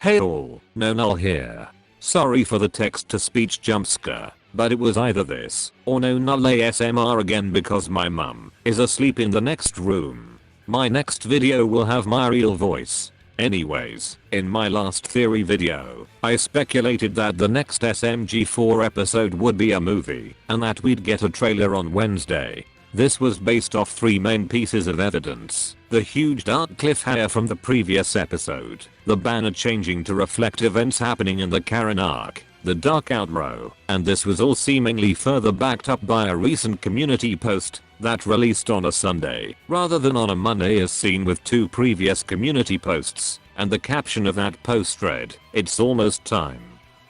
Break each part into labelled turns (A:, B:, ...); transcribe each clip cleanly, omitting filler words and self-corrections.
A: Hey all, no null here. Sorry for the text-to-speech jump scare, but it was either this or no null ASMR again because my mum is asleep in the next room. My next video will have my real voice. Anyways, in my last theory video, I speculated that the next SMG4 episode would be a movie and that we'd get a trailer on Wednesday. This was based off three main pieces of evidence: the huge dark cliffhanger from the previous episode, the banner changing to reflect events happening in the Karen arc, the dark outro, and this was all seemingly further backed up by a recent community post that released on a Sunday rather than on a Monday as seen with two previous community posts, and the caption of that post read, "It's almost time."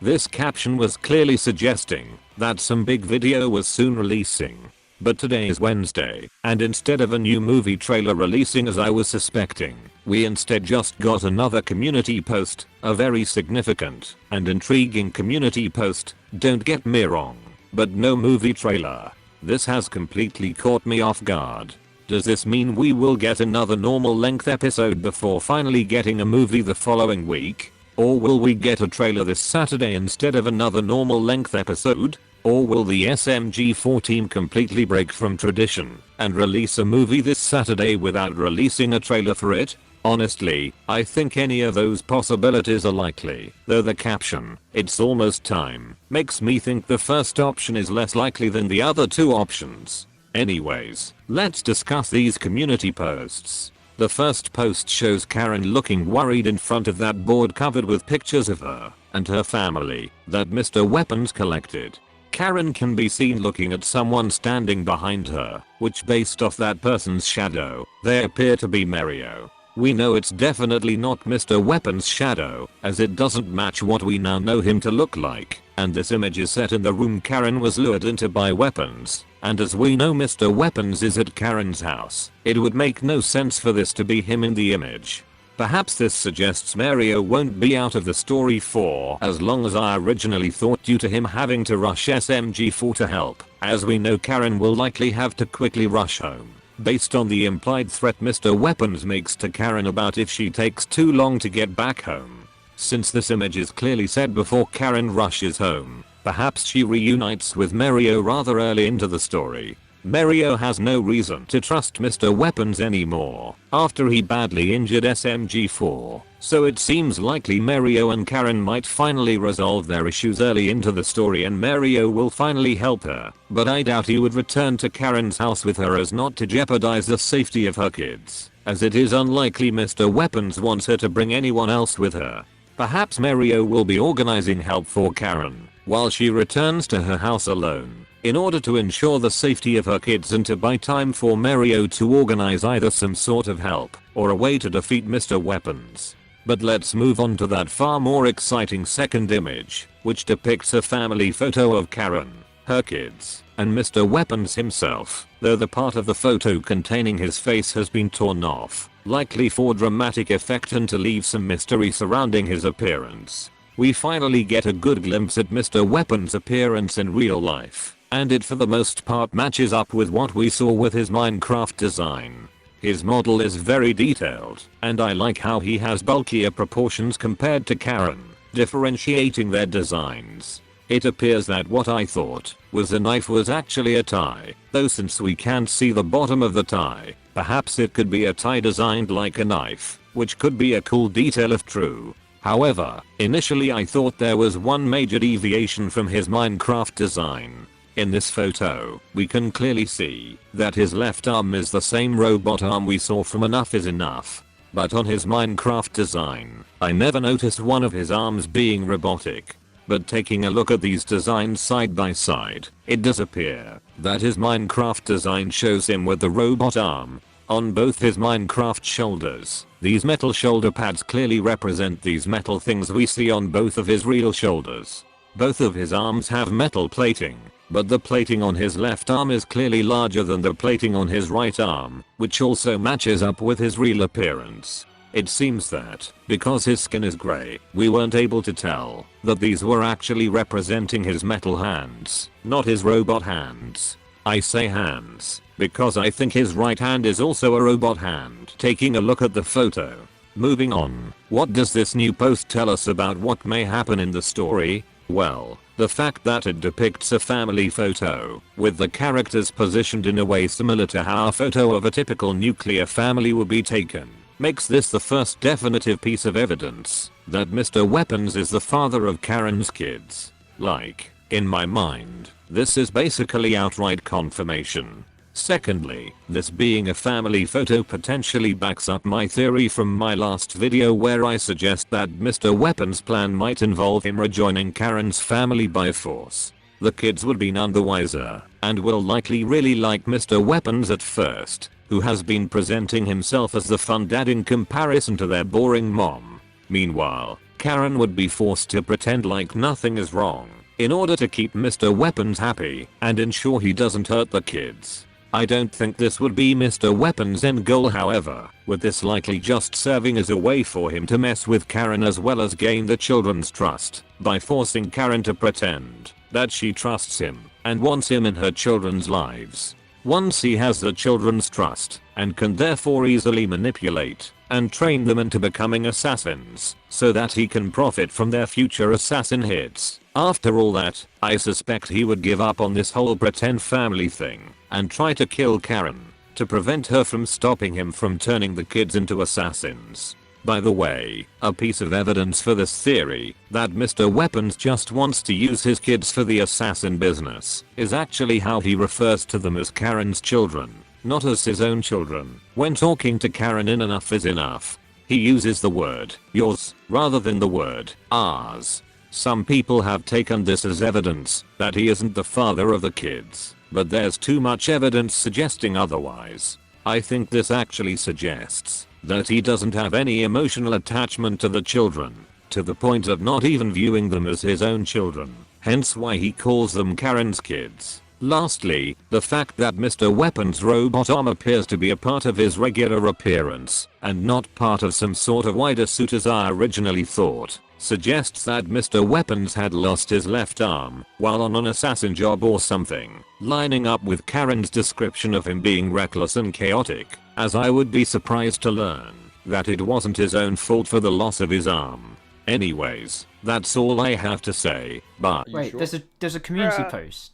A: This caption was clearly suggesting that some big video was soon releasing. But today is Wednesday, and instead of a new movie trailer releasing as I was suspecting, we instead just got another community post, a very significant and intriguing community post, don't get me wrong, but no movie trailer. This has completely caught me off guard. Does this mean we will get another normal length episode before finally getting a movie the following week? Or will we get a trailer this Saturday instead of another normal length episode? Or will the SMG4 team completely break from tradition and release a movie this Saturday without releasing a trailer for it? Honestly, I think any of those possibilities are likely, though the caption, "It's almost time," makes me think the first option is less likely than the other two options. Anyways, let's discuss these community posts. The first post shows Karen looking worried in front of that board covered with pictures of her and her family that Mr. Weapons collected. Karen can be seen looking at someone standing behind her, which based off that person's shadow, they appear to be Mario. We know it's definitely not Mr. Weapons' shadow, as it doesn't match what we now know him to look like, and this image is set in the room Karen was lured into by Weapons, and as we know Mr. Weapons is at Karen's house, it would make no sense for this to be him in the image. Perhaps this suggests Mario won't be out of the story for as long as I originally thought due to him having to rush SMG4 to help, as we know Karen will likely have to quickly rush home, based on the implied threat Mr. Weapons makes to Karen about if she takes too long to get back home. Since this image is clearly set before Karen rushes home, perhaps she reunites with Mario rather early into the story. Mario has no reason to trust Mr. Weapons anymore after he badly injured SMG4, so it seems likely Mario and Karen might finally resolve their issues early into the story and Mario will finally help her, but I doubt he would return to Karen's house with her as not to jeopardize the safety of her kids, as it is unlikely Mr. Weapons wants her to bring anyone else with her. Perhaps Mario will be organizing help for Karen while she returns to her house alone, in order to ensure the safety of her kids and to buy time for Mario to organize either some sort of help or a way to defeat Mr. Weapons. But let's move on to that far more exciting second image, which depicts a family photo of Karen, her kids, and Mr. Weapons himself, though the part of the photo containing his face has been torn off, likely for dramatic effect and to leave some mystery surrounding his appearance. We finally get a good glimpse at Mr. Weapons' appearance in real life, and it for the most part matches up with what we saw with his Minecraft design. His model is very detailed, and I like how he has bulkier proportions compared to Karen, differentiating their designs. It appears that what I thought was a knife was actually a tie, though since we can't see the bottom of the tie, perhaps it could be a tie designed like a knife, which could be a cool detail if true. However, initially I thought there was one major deviation from his Minecraft design. In this photo, we can clearly see that his left arm is the same robot arm we saw from Enough is Enough. But on his Minecraft design, I never noticed one of his arms being robotic. But taking a look at these designs side by side, it does appear that his Minecraft design shows him with the robot arm on both his Minecraft shoulders. These metal shoulder pads clearly represent these metal things we see on both of his real shoulders. Both of his arms have metal plating, but the plating on his left arm is clearly larger than the plating on his right arm, which also matches up with his real appearance. It seems that, because his skin is grey, we weren't able to tell that these were actually representing his metal hands, not his robot hands. I say hands, because I think his right hand is also a robot hand. Taking a look at the photo, Moving on, what does this new post tell us about what may happen in the story? Well, the fact that it depicts a family photo, with the characters positioned in a way similar to how a photo of a typical nuclear family would be taken, makes this the first definitive piece of evidence that Mr. Weapons is the father of Karen's kids. Like, in my mind, this is basically outright confirmation. Secondly, this being a family photo potentially backs up my theory from my last video where I suggest that Mr. Weapons' plan might involve him rejoining Karen's family by force. The kids would be none the wiser, and will likely really like Mr. Weapons at first, who has been presenting himself as the fun dad in comparison to their boring mom. Meanwhile, Karen would be forced to pretend like nothing is wrong, in order to keep Mr. Weapons happy, and ensure he doesn't hurt the kids. I don't think this would be Mr. Weapons' end goal however, with this likely just serving as a way for him to mess with Karen as well as gain the children's trust, by forcing Karen to pretend that she trusts him, and wants him in her children's lives. Once he has the children's trust, and can therefore easily manipulate, and train them into becoming assassins, so that he can profit from their future assassin hits. After all that, I suspect he would give up on this whole pretend family thing, and try to kill Karen, to prevent her from stopping him from turning the kids into assassins. By the way, a piece of evidence for this theory, that Mr. Weapons just wants to use his kids for the assassin business, is actually how he refers to them as Karen's children, not as his own children. When talking to Karen in Enough is Enough, he uses the word yours rather than the word ours. Some people have taken this as evidence that he isn't the father of the kids, but there's too much evidence suggesting otherwise. I think this actually suggests that he doesn't have any emotional attachment to the children, to the point of not even viewing them as his own children, hence why he calls them Karen's kids. Lastly, the fact that Mr. Weapons' robot arm appears to be a part of his regular appearance, and not part of some sort of wider suit as I originally thought, suggests that Mr. Weapons had lost his left arm while on an assassin job or something, lining up with Karen's description of him being reckless and chaotic, as I would be surprised to learn that it wasn't his own fault for the loss of his arm. Anyways, that's all I have to say, bye.
B: Wait, sure? there's a community post.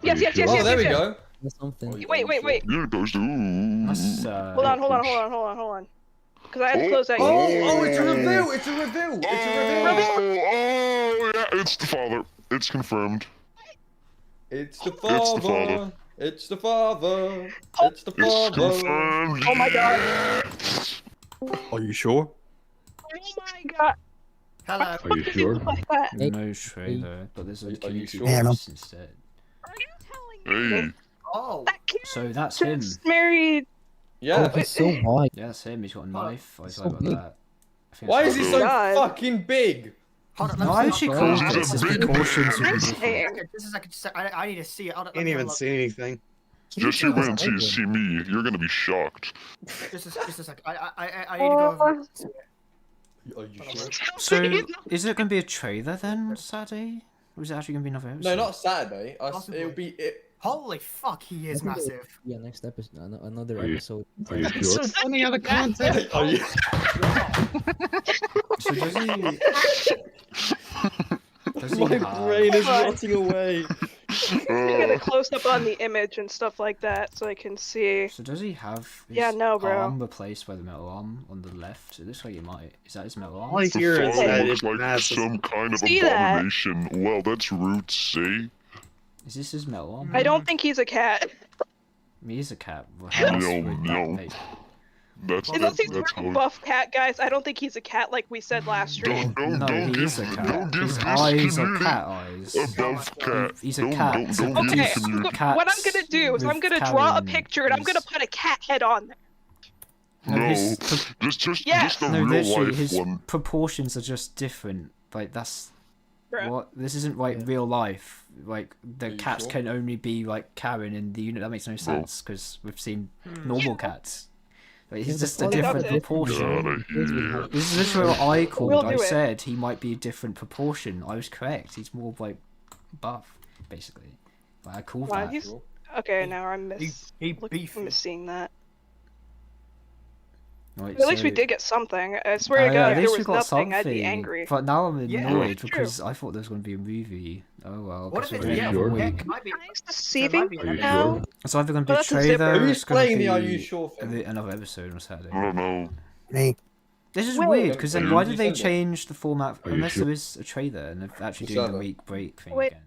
C: Yes.
B: Oh,
C: there we go.
D: Something.
C: Wait.
B: That's,
C: Hold on. Because I have to close that.
B: Oh, it's a reveal! It's a reveal!
E: Oh, yeah, it's the father. It's confirmed.
B: It's the father. It's the father. It's the
E: It's
B: father.
E: confirmed.
C: Oh my god.
F: Are you sure?
C: Oh my god.
G: Hello.
F: Are you sure?
C: Like that?
B: No trailer, but there's a community sure? post instead.
C: Are you telling me
E: Hey,
G: Oh.
C: that kid
B: So that's him.
C: just married?
B: Yeah.
D: Oh, he's so white.
B: Yeah, that's him. He's got a knife. I
D: so
B: thought about
D: big.
B: that. I think
G: Why
B: that's
G: is he
B: him.
G: so
B: fucking big?
G: Hold on.
B: No,
G: Let
B: I
G: me
B: actually
G: see.
B: called
E: He's
B: this.
E: a
B: His
E: big-
B: proportions would be
C: I'm
B: different.
C: saying.
G: This is like I need to see it.
F: Can't even see anything.
E: just you wait until you see me. You're gonna be shocked.
G: Just a second. I need to go over.
B: Are you sure? So, is it going to be a trailer then, Saturday? Or is it actually going to be another episode?
H: No, not Saturday.
G: Possibly.
H: It'll be it.
G: Holy fuck, he is massive.
D: Yeah, next episode, another
F: Are you-
D: episode.
F: Are you sure?
C: Any other content?
H: Are you?
B: So does he... Does he
H: My
B: have...
H: brain is rotting away.
C: Get a close up on the image and stuff like that, so I can see.
B: So does he have his
C: Yeah, no, bro.
B: arm replaced by the metal arm on the left? It looks like he might. Is that his metal arm?
F: All I
E: The
F: hear is
E: father
F: that
E: looks
F: it's
E: like
F: massive.
E: some kind of
C: See that?
E: abomination. Well, that's rude to say.
B: Is this his metal arm?
C: I don't think he's a cat.
B: He is a cat. Well, how else
E: No,
B: would
E: no.
B: that make...
E: That's
C: Unless he's
E: that's
C: wearing
E: how.
C: buff cat, guys. I don't think he's a cat like we said last stream.
E: Don't
B: No,
E: don't
B: he
E: give
B: is a
E: don't
B: cat.
E: give
B: His
E: this
B: eyes are
E: community
B: cat eyes.
E: above cat.
B: He's a
E: Don't-
B: cat.
E: Don't,
B: So
E: don't give
C: Okay,
E: this community.
C: so what I'm gonna do is I'm gonna draw a picture and I'm gonna put a cat head on there.
B: No,
E: No,
B: his
C: Yes.
E: just a
B: no,
E: real
B: literally,
E: life
B: his
E: one.
B: proportions are just different. Like that's
C: Bruh.
B: what this isn't like real life. Like the
H: you
B: cats
H: sure?
B: can only be like Karen in the unit. That makes no sense because we've seen normal cats. Like, he's
D: Yeah,
B: just
D: but
B: a
D: what
B: different
C: about it?
B: proportion.
E: God, I hear.
B: This is literally what I called.
C: We'll
B: I
C: do it.
B: said he might be a different proportion. I was correct. He's more like buff, basically. But I called
C: Why,
B: that.
C: he's- Okay, now I'm
G: He beefy.
C: missing that.
B: Right,
C: At least we
B: so-
C: did get something. I swear to
B: yeah,
C: God,
B: at
C: if there
B: least we
C: was
B: got
C: nothing, I'd
B: something.
C: be angry.
B: But now I'm
G: Yeah,
B: annoyed
C: true.
B: because I thought there was going to be a movie. Oh well.
G: What
B: guess
G: if
B: we're
G: it's
B: waiting
G: yeah?
B: another
G: Yeah,
B: week.
G: it might be.
C: Nice
G: There
C: deceiving
G: might be an
C: now.
G: episode.
B: It's either going to be
C: Oh,
B: a
C: that's a
B: trailer
C: zipper.
B: or
H: Who's
B: it's going to
H: playing
B: be
H: the Are You Sure thing?
B: another episode on Saturday.
E: I don't know.
F: Me.
B: This is
C: Wait.
B: weird because then
E: Are
B: why
H: you
B: did they
H: send it?
B: change the format
F: Are you
B: unless
F: sure?
B: there is a trailer and they're actually
H: You
B: doing
H: send
B: the
H: it?
B: week break thing
C: Wait.
B: again?